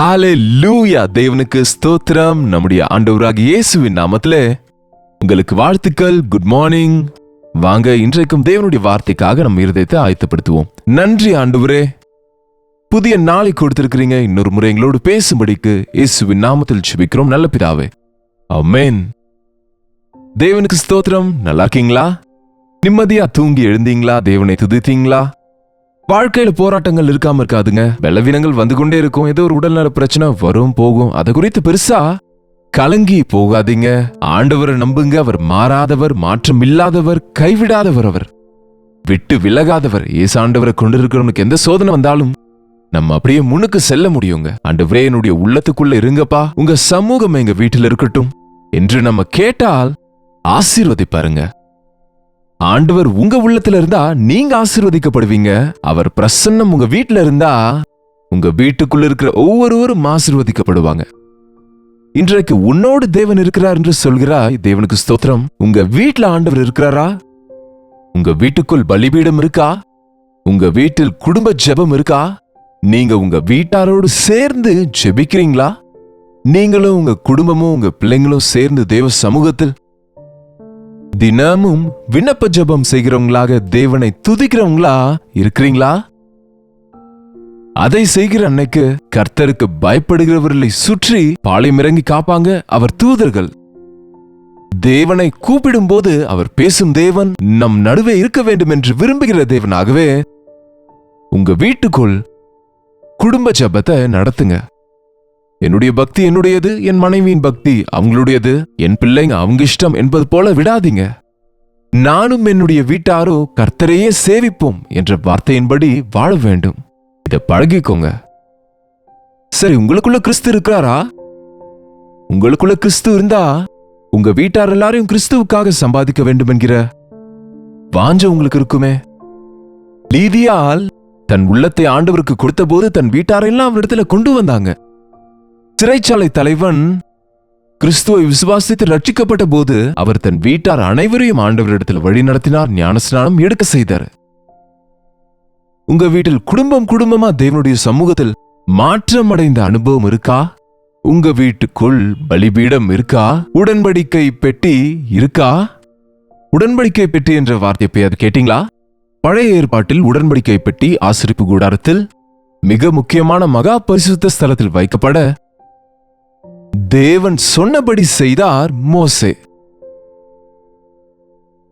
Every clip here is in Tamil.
ஹalleluya, தேவனுக்கு ஸ்தோத்திரம். நம்முடைய ஆண்டவராகிய இயேசுவின் நாமத்திலே உங்களுக்கு வாழ்த்துக்கள். Good morning. வாங்க இன்றைக்கும் தேவனுடைய வார்த்தைக்காக நம்ம இருதயத்தை ஆயத்தப்படுத்துவோம். நன்றி ஆண்டவரே, புதிய நாளை கொடுத்திருக்கிறீங்க. இன்னொரு முறை எங்களோடு பேசும்படிக்கு இயேசுவின் நாமத்தில் ஜெபிக்கிறோம் நல்ல பிதாவே, ஆமென். தேவனுக்கு ஸ்தோத்திரம். நல்லா இருக்கீங்களா? நிம்மதியா தூங்கி எழுந்தீங்களா? தேவனை துதித்தீங்களா? வாழ்க்கையில போராட்டங்கள் இருக்காம இருக்காதுங்க. பலவீனங்கள் வந்து கொண்டே இருக்கும். ஏதோ ஒரு உடல்நல பிரச்சனை வரும் போகும். அதை குறித்து பெருசா கலங்கி போகாதீங்க. ஆண்டவரை நம்புங்க. அவர் மாறாதவர், மாற்றம் இல்லாதவர், கைவிடாதவர், அவர் விட்டு விலகாதவர். ஆண்டவரை கொண்டிருக்கிறவனுக்கு எந்த சோதனை வந்தாலும் நம்ம அப்படியே முன்னுக்கு செல்ல முடியுங்க. ஆண்டவரே, என்னுடைய உள்ளத்துக்குள்ள இருங்கப்பா, உங்க சமூகம் எங்க வீட்டில் இருக்கட்டும் என்று நம்ம கேட்டால் ஆசீர்வதிப்பாருங்க. ஆண்டவர் உங்க உள்ளத்துல இருந்தா நீங்க ஆசீர்வதிக்கப்படுவீங்க. அவர் பிரசன்னம் உங்க வீட்டுல இருந்தா உங்க வீட்டுக்குள்ள இருக்கிற ஒவ்வொருவரும் ஆசீர்வதிக்கப்படுவாங்க. இன்றைக்கு உன்னோடு தேவன் இருக்கிறார் என்று சொல்கிறாய். தேவனுக்கு ஸ்தோத்திரம். உங்க வீட்டுல ஆண்டவர் இருக்கிறாரா? உங்க வீட்டுக்குள் பலிபீடம் இருக்கா? உங்க வீட்டில் குடும்ப ஜெபம் இருக்கா? நீங்க உங்க வீட்டாரோடு சேர்ந்து ஜெபிக்கிறீங்களா? நீங்களும் உங்க குடும்பமும் உங்க பிள்ளைங்களும் சேர்ந்து தேவ சமூகத்தில் தினமும் விண்ணப்ப ஜெபம் செய்கிறவங்களாக தேவனை துதிக்கிறவங்களா இருக்கிறீங்களா? அதை செய்கிற அன்னைக்கு கர்த்தருக்கு பயப்படுகிறவர்களை சுற்றி பாளையம் இறங்கி காப்பாங்க அவர் தூதர்கள். தேவனை கூப்பிடும் போது அவர் பேசும் தேவன், நம் நடுவே இருக்க வேண்டும் என்று விரும்புகிற தேவனாகவே உங்க வீட்டுக்குள் குடும்ப ஜெபத்தை நடத்துங்க. என்னுடைய பக்தி என்னுடையது, என் மனைவியின் பக்தி அவங்களுடையது, என் பிள்ளைங்க அவங்க இஷ்டம் என்பது போல விடாதீங்க. நானும் என்னுடைய வீட்டாரோ கர்த்தரையே சேவிப்போம் என்ற வார்த்தையின்படி வாழ வேண்டும். இதை பழகிக்கோங்க. சரி, உங்களுக்குள்ள கிறிஸ்து இருக்கிறாரா? உங்களுக்குள்ள கிறிஸ்து இருந்தா உங்க வீட்டார் எல்லாரையும் கிறிஸ்துவுக்காக சம்பாதிக்க வேண்டும் என்கிற வாஞ்ச உங்களுக்கு இருக்குமே. லீதியால் தன் உள்ளத்தை ஆண்டவருக்கு கொடுத்த போது தன் வீட்டாரெல்லாம் அவரிடத்துல கொண்டு வந்தாங்க. சிறைச்சாலை தலைவன் கிறிஸ்துவை விசுவாசித்து ரட்சிக்கப்பட்ட போது அவர் தன் வீட்டார் அனைவரையும் ஆண்டவரிடத்தில் வழி நடத்தினார், ஞானஸ்நானம் எடுக்க செய்தார். உங்க வீட்டில் குடும்பம் குடும்பமா தேவனுடைய சமூகத்தில் மாற்றம் அடைந்த அனுபவம் இருக்கா? உங்க வீட்டுக்குள் பலிபீடம் இருக்கா? உடன்படிக்கை பெட்டி இருக்கா? உடன்படிக்கை பெட்டி என்ற வார்த்தையை கேட்டீங்களா? பழைய ஏற்பாட்டில் உடன்படிக்கை பெட்டி ஆசரிப்பு கூடாரத்தில் மிக முக்கியமான மகா பரிசுத்த ஸ்தலத்தில் வைக்கப்பட தேவன் சொன்னபடி செய்தார் மோசே.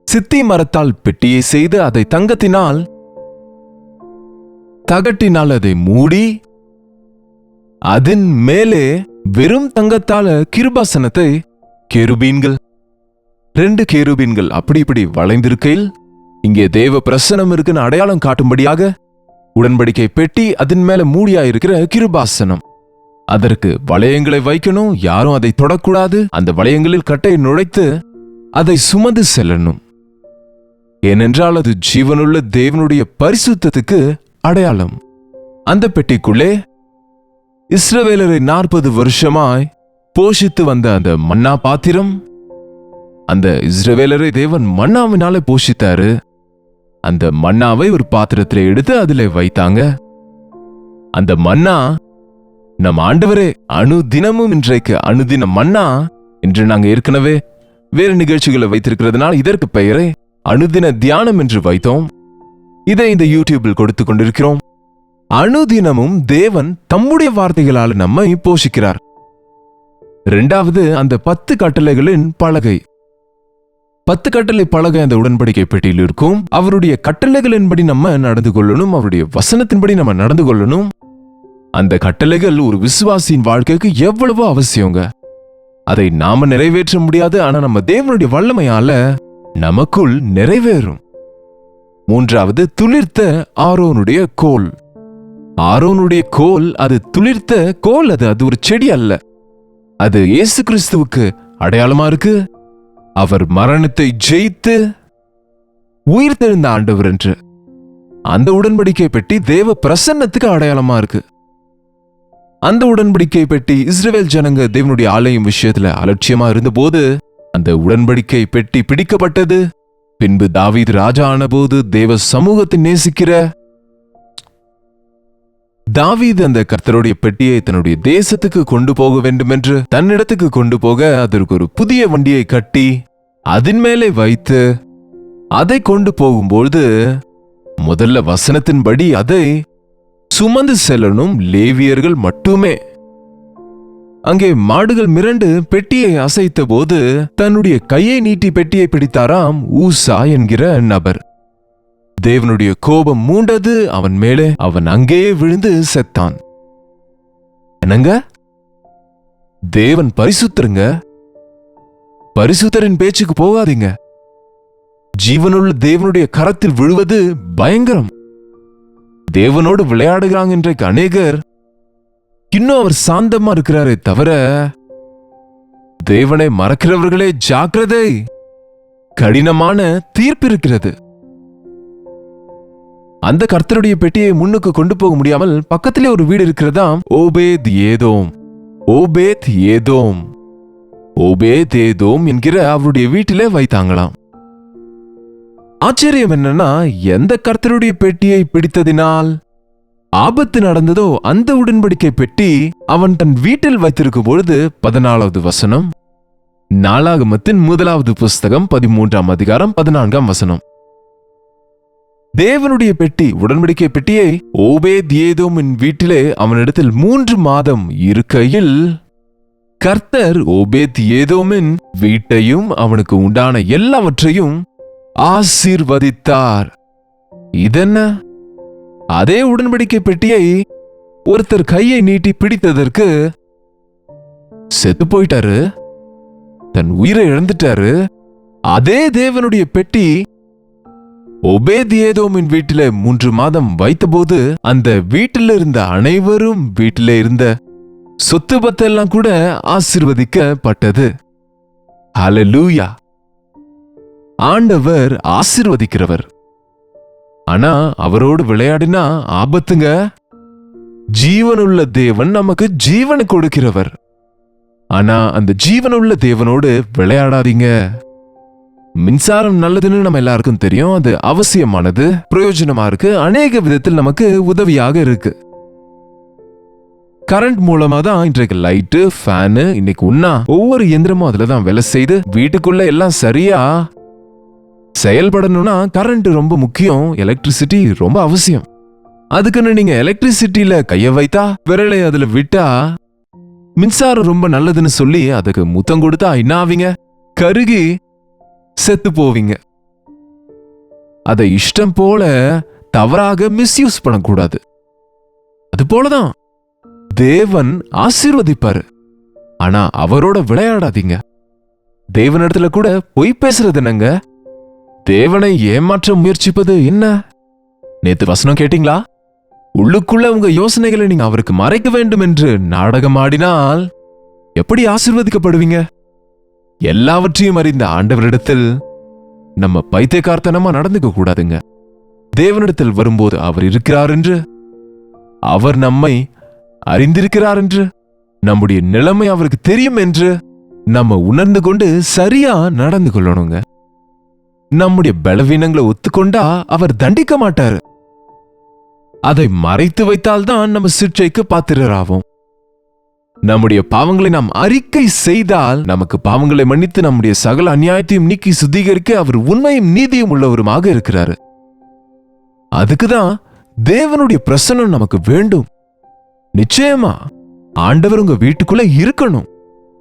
சித்தி மரத்தால் பெட்டியை செய்து அதை தங்கத்தினால் தகட்டினால் அதை மூடி அதன் மேலே வெறும் தங்கத்தால கிருபாசனத்தை கேருபீன்கள் 2 கேருபீன்கள் அப்படி இப்படி வளைந்திருக்கையில் இங்கே தேவ பிரசனம் இருக்குன்னு அடையாளம் காட்டும்படியாக உடன்படிக்கை பெட்டி அதன் மேல மூடியாயிருக்கிற கிருபாசனம். அதற்கு வளையங்களை வைக்கணும். யாரும் அதை தொடக்கூடாது. அந்த வளையங்களில் கட்டை நுழைத்து அதை சுமந்து செல்லணும். ஏனென்றால் அது ஜீவனுள்ள தேவனுடைய பரிசுத்தத்துக்கு அடையாளம். அந்த பெட்டிக்குள்ளே இஸ்ரவேலரை 40 வருஷமாய் போஷித்து வந்த அந்த மன்னா பாத்திரம். அந்த இஸ்ரவேலரை தேவன் மன்னாவினால போஷித்தாரு. அந்த மன்னாவை ஒரு பாத்திரத்தில் எடுத்து அதிலே வைத்தாங்க. அந்த மன்னா நம் ஆண்டவரே அனுதினமும் இன்றைக்கு அனுதின மன்னா என்று நாங்க ஏற்கனவே வேறு நிகழ்ச்சிகளை வைத்திருக்கிறதுனால் இதற்கு பெயரை அனுதின தியானம் என்று வைத்தோம். இதை இந்த யூடியூபில் கொடுத்து கொண்டிருக்கிறோம். அனுதினமும் தேவன் தம்முடைய வார்த்தைகளால் நம்மை போஷிக்கிறார். 2வது, அந்த 10 கட்டளைகளின் பலகை. 10 கட்டளை பலகை அந்த உடன்படிக்கை பெட்டியில் இருக்கும். அவருடைய கட்டளைகளின்படி நம்ம நடந்து கொள்ளணும். அவருடைய வசனத்தின்படி நம்ம நடந்து கொள்ளணும். அந்த கட்டளைகள் ஒரு விசுவாசியின் வாழ்க்கைக்கு எவ்வளவோ அவசியங்க. அதை நாம நிறைவேற்ற முடியாது. ஆனா நம்ம தேவனுடைய வல்லமையால நமக்குள் நிறைவேறும். 3வது, துளிர்த்த ஆரோனுடைய கோல். ஆரோனுடைய கோல் அது துளிர்த்த கோல். அது ஒரு செடி அல்ல. அது இயேசு கிறிஸ்துவுக்கு அடையாளமா இருக்கு. அவர் மரணத்தை ஜெயித்து உயிர்த்தெழுந்த ஆண்டவர் என்று. அந்த உடன்படிக்கை பெட்டி தேவ பிரசன்னத்துக்கு அடையாளமா இருக்கு. அந்த உடன்படிக்கை பெட்டி இஸ்ரவேல் ஜனங்க தேவனுடைய ஆலயம் விஷயத்துல அலட்சியமா இருந்தபோது அந்த உடன்படிக்கை பெட்டி பிடிக்கப்பட்டது. பின்பு தாவீது ராஜா ஆன போது தேவ சமூகத்தை நேசிக்கிற தாவீது அந்த கர்த்தருடைய பெட்டியை தன்னுடைய தேசத்துக்கு கொண்டு போக வேண்டும் என்று தன்னிடத்துக்கு கொண்டு போக அதற்கு ஒரு புதிய வண்டியை கட்டி அதன் மேலே வைத்து அதை கொண்டு போகும்போது முதல்ல வசனத்தின்படி அதை சுமந்து செல்லணும் லேவியர்கள் மட்டுமே. அங்கே மாடுகள் மிரண்டு பெட்டியை அசைத்த போது தன்னுடைய கையை நீட்டி பெட்டியை பிடித்தாராம் ஊசா என்கிற நபர். தேவனுடைய கோபம் மூண்டது அவன் மேலே. அவன் அங்கேயே விழுந்து செத்தான். என்னங்க, தேவன் பரிசுத்தருங்க, பரிசுத்தரின் பேச்சுக்கு போகாதீங்க. ஜீவனுள்ள தேவனுடைய கரத்தில் விழுவது பயங்கரம். தேவனோடு விளையாடுகிறாங்க இன்றைக்கு அநேகர். இன்னும் அவர் சாந்தமா இருக்கிறாரே தவிர தேவனை மறக்கிறவர்களே ஜாக்கிரதை, கடினமான தீர்ப்பு இருக்கிறது. அந்த கர்த்தருடைய பெட்டியை முன்னுக்கு கொண்டு போக முடியாமல் பக்கத்திலே ஒரு வீடு இருக்கிறதாம். ஓபேத் ஏதோம், ஓபேத் ஏதோம், ஓபேத் ஏதோம் என்கிற அவருடைய வீட்டிலே வைத்தாங்களாம். ஆச்சரியம் என்னன்னா, எந்த கர்த்தருடைய பெட்டியை பிடித்ததினால் ஆபத்து நடந்ததோ அந்த உடன்படிக்கை பெட்டி அவன் தன் வீட்டில் வைத்திருக்கும் பொழுது 14வது வசனம், நாளாகமத்தின் 1வது புஸ்தகம் 13ஆம் அதிகாரம் 14ஆம் வசனம். தேவனுடைய பெட்டி, உடன்படிக்கை பெட்டியை ஓபேத் ஏதோமின் வீட்டிலே அவனிடத்தில் 3 மாதம் இருக்கையில் கர்த்தர் ஓபேத் ஏதோமின் வீட்டையும் அவனுக்கு உண்டான எல்லாவற்றையும் ஆசீர்வதித்தார். இதென்ன? அதே உடன்படிக்கை பெட்டியை ஒருத்தர் கையை நீட்டி பிடித்ததற்கு செத்து போயிட்டாரு, தன் உயிரை இழந்துட்டாரு. அதே தேவனுடைய பெட்டி ஓபேத் ஏதோமின் வீட்டில 3 மாதம் வைத்தபோது அந்த வீட்டில் இருந்த அனைவரும், வீட்டில இருந்த சொத்து பத்தெல்லாம் கூட ஆசீர்வதிக்கப்பட்டது. ஹல்லேலூயா! ஆண்டவர் ஆசீர்வதிக்கிறவர். ஆனா அவரோடு விளையாடினா ஆபத்துங்க. ஜீவனுள்ள தேவன் நமக்கு ஜீவனை கொடுக்கிறவர். ஆனா அந்த ஜீவனுள்ள தேவனோடு விளையாடாதீங்க. மின்சாரம் நல்லதுன்னு நம்ம எல்லாருக்கும் தெரியும். அது அவசியமானது, பிரயோஜனமா இருக்கு, அநேக விதத்தில் நமக்கு உதவியாக இருக்கு. கரண்ட் மூலமா தான் இன்றைக்கு லைட்டு, ஃபேனு, இன்னைக்கு உண்ணா ஒவ்வொரு இயந்திரமும் அதுலதான் வேலை செய்து வீட்டுக்குள்ள எல்லாம் சரியா செயல்படணும்னா கரண்ட் ரொம்ப முக்கியம். எலக்ட்ரிசிட்டி ரொம்ப அவசியம். அதுக்குன்னு நீங்க எலக்ட்ரிசிட்டியில கைய வைத்தா, விரலை அதுல விட்டா மின்சாரம் ரொம்ப நல்லதுன்னு சொல்லி அதுக்கு முத்தம் கொடுத்தா என்ன ஆவீங்க? கருகி செத்து போவீங்க. அதை இஷ்டம் போல தவறாக மிஸ்யூஸ் பண்ணக்கூடாது. அது போலதான் தேவன் ஆசீர்வதிப்பாரு. ஆனா அவரோட விளையாடாதீங்க. தேவனிடத்துல கூட பொய் பேசுறது என்னங்க? தேவனை ஏமாற்ற முயற்சிப்பது என்ன? நேத்து வசனம் கேட்டீங்களா? உள்ளுக்குள்ள உங்க யோசனைகளை நீங்க அவருக்கு மறைக்க வேண்டும் என்று நாடகம் ஆடினால் எப்படி ஆசீர்வதிக்கப்படுவீங்க? எல்லாவற்றையும் அறிந்த ஆண்டவரிடத்தில் நம்ம பைத்தியக்காரத்தனமா நடந்துக்க கூடாதுங்க. தேவனிடத்தில் வரும்போது அவர் இருக்கிறார் என்று, அவர் நம்மை அறிந்திருக்கிறார் என்று, நம்முடைய நிலைமை அவருக்கு தெரியும் என்று நம்ம உணர்ந்து கொண்டு சரியா நடந்து கொள்ளணுங்க. நம்முடைய பலவீனங்களை ஒத்துக்கொண்டா அவர் தண்டிக்க மாட்டாரு. அதை மறைத்து வைத்தால்தான் நம்ம சிற்றைக்கு பாத்திரராவோம். நம்முடைய பாவங்களை நாம் அறிக்கை செய்தால் நமக்கு பாவங்களை மன்னித்து நம்முடைய சகல அநியாயத்தையும் நீக்கி சுத்திகரிக்க அவர் உண்மையும் நீதியும் உள்ளவருமாக இருக்கிறாரு. அதுக்குதான் தேவனுடைய பிரசன்னம் நமக்கு வேண்டும். நிச்சயமா ஆண்டவர் உங்க வீட்டுக்குள்ள இருக்கணும்.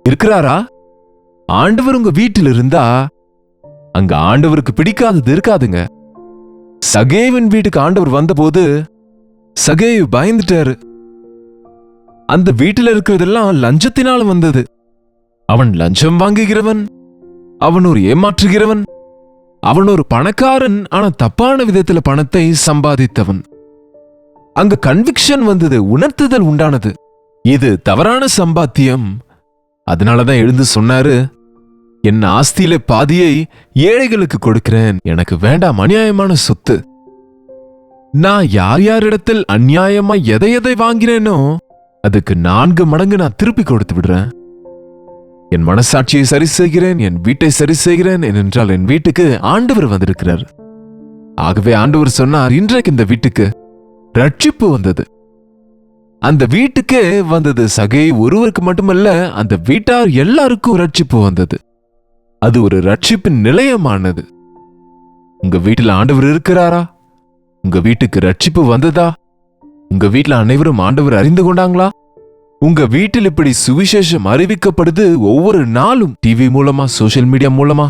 இருக்கிறாரா? ஆண்டவர் உங்க வீட்டில் இருந்தா அங்க ஆண்டவருக்கு பிடிக்காதது இருக்காதுங்க. சகேவின் வீட்டுக்கு ஆண்டவர் வந்தபோது சகேயு பயந்துட்டாரு. அந்த வீட்டில் இருக்கிறதெல்லாம் லஞ்சத்தினால் வந்தது. அவன் லஞ்சம் வாங்குகிறவன், அவன் ஒரு ஏமாற்றுகிறவன், அவன் ஒரு பணக்காரன், ஆனா தப்பான விதத்துல பணத்தை சம்பாதித்தவன். அங்க கன்விக்ஷன் வந்தது, உணர்த்துதல் உண்டானது. இது தவறான சம்பாத்தியம். அதனாலதான் எழுந்து சொன்னாரு, என் ஆஸ்தியில பாதியை ஏழைகளுக்கு கொடுக்கிறேன், எனக்கு வேண்டாம் அநியாயமான சொத்து. நான் யார் யாரிடத்தில் அநியாயமா எதை எதை வாங்கினேனோ அதுக்கு 4 மடங்கு நான் திருப்பி கொடுத்து விடுறேன். என் மனசாட்சியை சரி செய்கிறேன், என் வீட்டை சரி செய்கிறேன் என்றால் என் வீட்டுக்கு ஆண்டவர் வந்திருக்கிறார். ஆகவே ஆண்டவர் சொன்னார், இன்றைக்கு இந்த வீட்டுக்கு ரட்சிப்பு வந்தது. அந்த வீட்டுக்கே வந்தது. சகை ஒருவருக்கு மட்டுமல்ல, அந்த வீட்டார் எல்லாருக்கும் ரட்சிப்பு வந்தது. அது ஒரு ரட்சிப்பின் நிலையமானது. உங்க வீட்டில் ஆண்டவர் இருக்கிறாரா? உங்க வீட்டுக்கு ரட்சிப்பு வந்ததா? உங்க வீட்டில் அனைவரும் ஆண்டவர் அறிந்து கொண்டாங்களா? உங்க வீட்டில் இப்படி சுவிசேஷம் அறிவிக்கப்படுது ஒவ்வொரு நாளும், டிவி மூலமா, சோசியல் மீடியா மூலமா.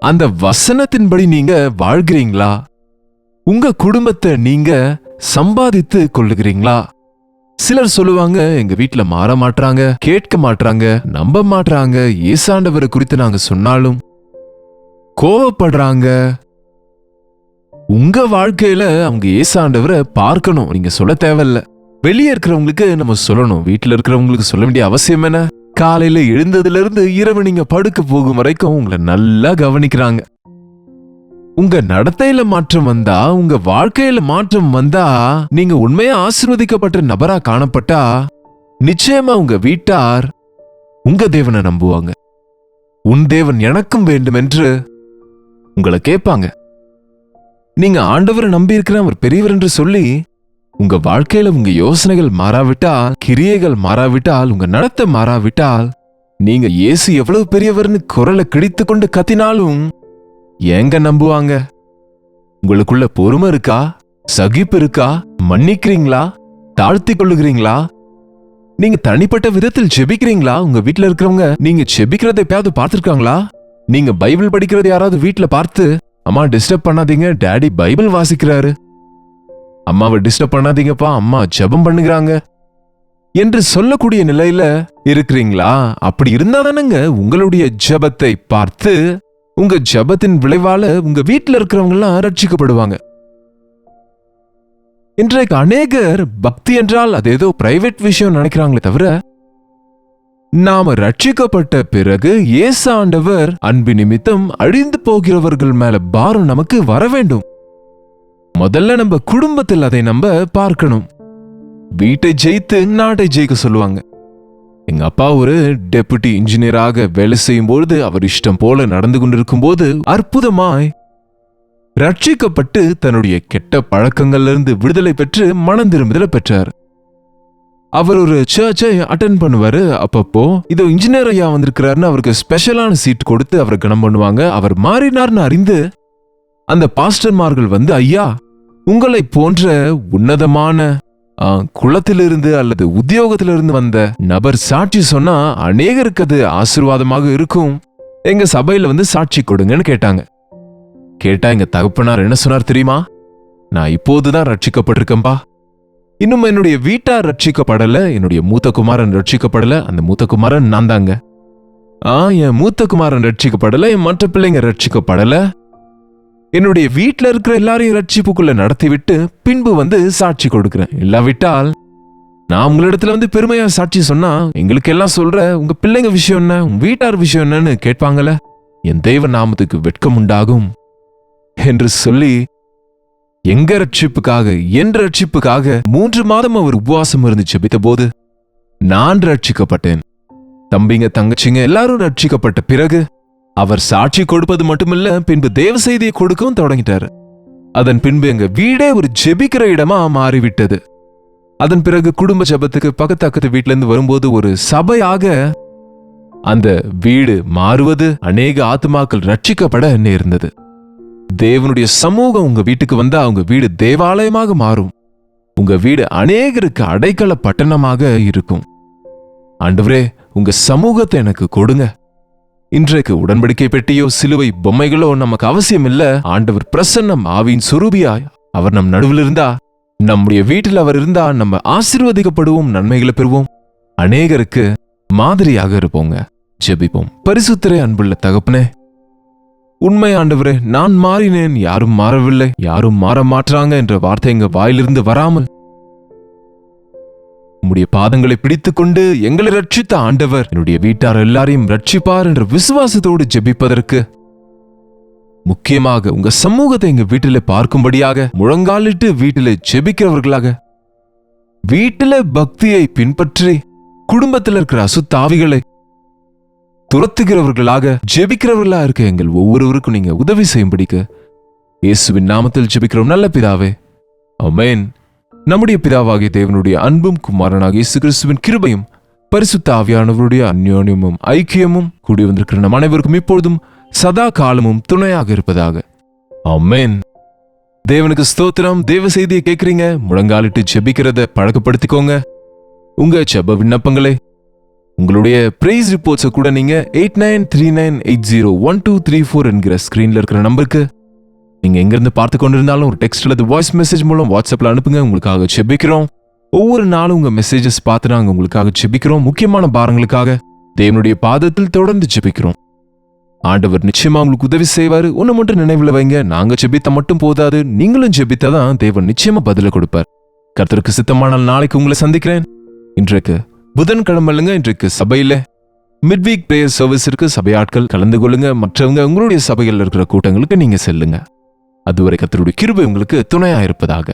அந்த வசனத்தின்படி நீங்க வாழ்கிறீங்களா? உங்க குடும்பத்தை நீங்க சம்பாதித்து கொள்ளுகிறீங்களா? சிலர் சொல்லுவாங்க, எங்க வீட்டுல மாற மாட்டாங்க, கேட்க மாட்டாங்க, நம்ப மாட்டாங்க, ஏசாண்டவரை குறித்து நாங்க சொன்னாலும் கோவப்படுறாங்க. உங்க வாழ்க்கையில அவங்க ஏசாண்டவரை பார்க்கணும், நீங்க சொல்ல தேவையில்ல. வெளியே இருக்கிறவங்களுக்கு நம்ம சொல்லணும். வீட்டுல இருக்கிறவங்களுக்கு சொல்ல வேண்டிய அவசியம் என்ன? காலையில எழுந்ததுல இருந்து இரவு நீங்க படுக்க போகும் வரைக்கும் உங்களை நல்லா கவனிக்கிறாங்க. உங்க நடத்தையில மாற்றம் வந்தா, உங்க வாழ்க்கையில மாற்றம் வந்தா, நீங்க உண்மையா ஆசீர்வதிக்கப்பட்ட நபரா காணப்பட்டா, நிச்சயமா உங்க வீட்டார் உங்க தேவனை நம்புவாங்க. உன் தேவன் எனக்கும் வேண்டும் என்று உங்களை கேட்பாங்க. நீங்க ஆண்டவரை நம்பி இருக்கிற அவர் பெரியவர் என்று சொல்லி உங்க வாழ்க்கையில உங்க யோசனைகள் மாறாவிட்டால், கிரியைகள் மாறாவிட்டால், உங்க நடத்தை மாறாவிட்டால், நீங்க இயேசு எவ்வளவு பெரியவர்னு குரலை கிழித்து கொண்டு கத்தினாலும் ஏங்க நம்புவாங்க? உங்களுக்குள்ள பொறுமை இருக்கா? சகிப்பு இருக்கா? மன்னிக்கிறீங்களா? தாழ்த்தி கொள்ளுகிறீங்களா? நீங்க தனிப்பட்ட விதத்தில் ஜெபிக்கிறீங்களா? உங்க வீட்டுல இருக்கிறவங்க நீங்க ஜெபிக்கிறதை எப்பயாவது பார்த்திருக்காங்களா? நீங்க பைபிள் படிக்கிறது யாராவது வீட்டுல பார்த்து, அம்மா டிஸ்டர்ப் பண்ணாதீங்க, டாடி பைபிள் வாசிக்கிறாரு, அம்மாவை டிஸ்டர்ப் பண்ணாதீங்கப்பா, அம்மா ஜெபம் பண்ணுகிறாங்க என்று சொல்லக்கூடிய நிலையில இருக்கிறீங்களா? அப்படி இருந்தா தானங்க உங்களுடைய ஜெபத்தை பார்த்து, உங்க ஜெபத்தின் விளைவால உங்க வீட்டுல இருக்கிறவங்க எல்லாம் ரட்சிக்கப்படுவாங்க. இன்றைக்கு அநேகர் பக்தி என்றால் அது ஏதோ பிரைவேட் விஷயம் நினைக்கிறாங்களே தவிர, நாம ரட்சிக்கப்பட்ட பிறகு இயேசு ஆண்டவர் அன்பு நிமித்தம் அழிந்து போகிறவர்கள் மேல பாரம் நமக்கு வர வேண்டும். முதல்ல நம்ம குடும்பத்தில் அதை நம்ம பார்க்கணும். வீட்டை ஜெயித்து நாட்டை ஜெயிக்க சொல்லுவாங்க. எங்க அப்பா ஒரு டெபுட்டி இன்ஜினியராக வேலை செய்யும் பொழுது, அவர் இஷ்டம் போல நடந்து கொண்டிருக்கும் போது அற்புதமாய் ரட்சிக்கப்பட்டு தன்னுடைய கெட்ட பழக்கங்கள்ல இருந்து விடுதலை பெற்று மனம் திரும்புதலை பெற்றார். அவர் ஒரு சர்ச்சை அட்டென்ட் பண்ணுவாரு. அப்பப்போ இதோ இன்ஜினியர் ஐயா வந்திருக்கிறாருன்னு அவருக்கு ஸ்பெஷலான சீட் கொடுத்து அவரை கனம் பண்ணுவாங்க. அவர் மாறினார்னு அறிந்து அந்த பாஸ்டர்மார்கள் வந்து, ஐயா, உங்களை போன்ற உன்னதமான குலத்திலிருந்து அல்லது உத்தியோகத்திலிருந்து வந்த நபர் சாட்சி சொன்னா அநேகருக்கு அது ஆசீர்வாதமாக இருக்கும், எங்க சபையில வந்து சாட்சி கொடுங்கன்னு கேட்டாங்க. கேட்டா எங்க தகப்பனார் என்ன சொன்னார் தெரியுமா? நான் இப்போதுதான் ரட்சிக்கப்பட்டிருக்கேன்பா, இன்னும் என்னுடைய வீட்டார் ரட்சிக்கப்படல, என்னுடைய மூத்த குமாரன் ரட்சிக்கப்படல. அந்த மூத்த குமாரன் நான் தாங்க. என் மூத்த குமாரன் ரட்சிக்கப்படல, என் மற்ற பிள்ளைங்க ரட்சிக்கப்படல. என்னுடைய வீட்டுல இருக்கிற எல்லாரையும் ரட்சிப்புக்குள்ள நடத்திவிட்டு பின்பு வந்து சாட்சி கொடுக்கிறேன். இல்லாவிட்டால் நான் உங்களிடத்துல வந்து பெருமையா சாட்சி சொன்னா, எங்களுக்கு எல்லாம் சொல்ற உங்க பிள்ளைங்க விஷயம் என்ன, உங்க வீட்டார் விஷயம் என்னன்னு கேட்பாங்கல்ல, என் தெய்வ நாமத்துக்கு வெட்கம் உண்டாகும் என்று சொல்லி எங்க ரட்சிப்புக்காக, என் ரட்சிப்புக்காக 3 மாதம் அவர் உபவாசம் இருந்து ஜெபித்த போது நான் ரட்சிக்கப்பட்டேன். தம்பிங்க தங்கச்சிங்க எல்லாரும் ரட்சிக்கப்பட்ட பிறகு அவர் சாட்சி கொடுப்பது மட்டுமில்ல, பின்பு தேவ செய்தியை கொடுக்கவும் தொடங்கிட்டாரு. அதன் பின்பு எங்க வீடே ஒரு ஜெபிக்கிற இடமா மாறிவிட்டது. அதன் பிறகு குடும்ப ஜெபத்துக்கு பக்கத்து வீட்டுல இருந்து வரும்போது ஒரு சபையாக அந்த வீடு மாறுவது, அநேக ஆத்துமாக்கள் ரட்சிக்கப்பட நேர்ந்தது. தேவனுடைய சமூகம் உங்க வீட்டுக்கு வந்தா உங்க வீடு தேவாலயமாக மாறும். உங்க வீடு அநேகருக்கு அடைக்கல பட்டணமாக இருக்கும். ஆண்டவரே, உங்க சமூகத்தை எனக்கு கொடுங்க. இன்றைக்கு உடன்படிக்கை பெட்டியோ சிலுவை பொம்மைகளோ நமக்கு அவசியம் இல்ல. ஆண்டவர் பிரசன்னம் ஆவியின் சுரூபியாய் அவர் நம் நடுவில் இருந்தா, நம்முடைய வீட்டில் அவர் இருந்தா நம்ம ஆசீர்வதிக்கப்படுவோம், நன்மைகளை பெறுவோம், அநேகருக்கு மாதிரியாக இருப்போங்க. ஜெபிப்போம். பரிசுத்தரே, அன்புள்ள தகப்பனே, உண்மை ஆண்டவரே, நான் மாறினேன், யாரும் மாறவில்லை, யாரும் மாற மாற்றாங்க என்ற வார்த்தை எங்க வாயிலிருந்து வராமல் உம்முடைய பாதங்களை பிடித்துக்கொண்டு எங்களை ரட்சித்த ஆண்டவர் என்னுடைய வீட்டார் எல்லாரையும் ரட்சிப்பார் என்ற விசுவாசத்தோடு ஜெபிப்பதற்கு, முக்கியமாக உங்க சமூகத்தை எங்க வீட்டில பார்க்கும்படியாக முழங்காலிட்டு வீட்டில ஜெபிக்கிறவர்களாக, வீட்டில பக்தியை பின்பற்றி குடும்பத்தில் இருக்கிற அசுத்தாவிகளை துரத்துகிறவர்களாக ஜெபிக்கிறவர்களா இருக்க எங்கள் ஒவ்வொருவருக்கும் நீங்க உதவி செய்யும்படிக்கு இயேசுவின் நாமத்தில் ஜெபிக்கிறோம் நல்ல பிதாவே. ஆமென். நம்முடைய பிதாவாகிய தேவனுடைய அன்பும் குமாரனாகிய இயேசு கிறிஸ்துவின் கிருபையும் பரிசுத்த ஆவியானவருடைய அந்யோன்யமும் ஐக்கியமும் கூடி வந்திருக்கிற நம் அனைவருக்கும் இப்பொழுதும் சதா காலமும் துணையாக இருப்பதாக. ஆமென். தேவனுக்கு ஸ்தோத்திரம். தேவ செய்தியை கேட்குறீங்க, முழங்காலிட்டு ஜெபிக்கிறத பழக்கப்படுத்திக்கோங்க. உங்க ஜெப விண்ணப்பங்களே, உங்களுடைய பிரைஸ் ரிப்போர்ட்ஸை கூட நீங்க 8939801234 என்கிற ஸ்கிரீன்ல இருக்கிற நம்பருக்கு நீங்க எங்கிருந்து பார்த்து கொண்டிருந்தாலும் ஒரு டெக்ஸ்ட் அல்லது வாய்ஸ் மெசேஜ் மூலம் வாட்ஸ்அப்ல அனுப்புங்க. உங்களுக்காக ஜெபிக்கிறோம். ஒவ்வொரு நாளும் உங்க மெசேஜஸ் பார்த்து நாங்க உங்களுக்காக ஜெபிக்கிறோம். முக்கியமான பாரங்களுக்காக தேவனுடைய பாதத்தில் தொடர்ந்து ஜெபிக்கிறோம். ஆண்டவர் நிச்சயமா உங்களுக்கு உதவி செய்வாரு. ஒண்ணு மட்டும் நினைவுல வைங்க, நாங்க ஜெபித்த மட்டும் போதாது, நீங்களும் ஜெபித்தாதான் தேவன் நிச்சயமா பதில கொடுப்பார். கர்த்தருக்கு சித்தமானால் நாளைக்கு உங்களை சந்திக்கிறேன். இன்றைக்கு புதன்கிழமைங்க. இன்றைக்கு சபையில மிட்வீக் பிரேயர் சர்வீஸ் இருக்கு. சபையாட்கள் கலந்து கொள்ளுங்க. மற்றவங்க உங்களுடைய சபையில் இருக்கிற கூட்டங்களுக்கு நீங்க செல்லுங்க. அதுவரை கர்த்தருடைய கிருபை உங்களுக்கு துணையா இருப்பதாக.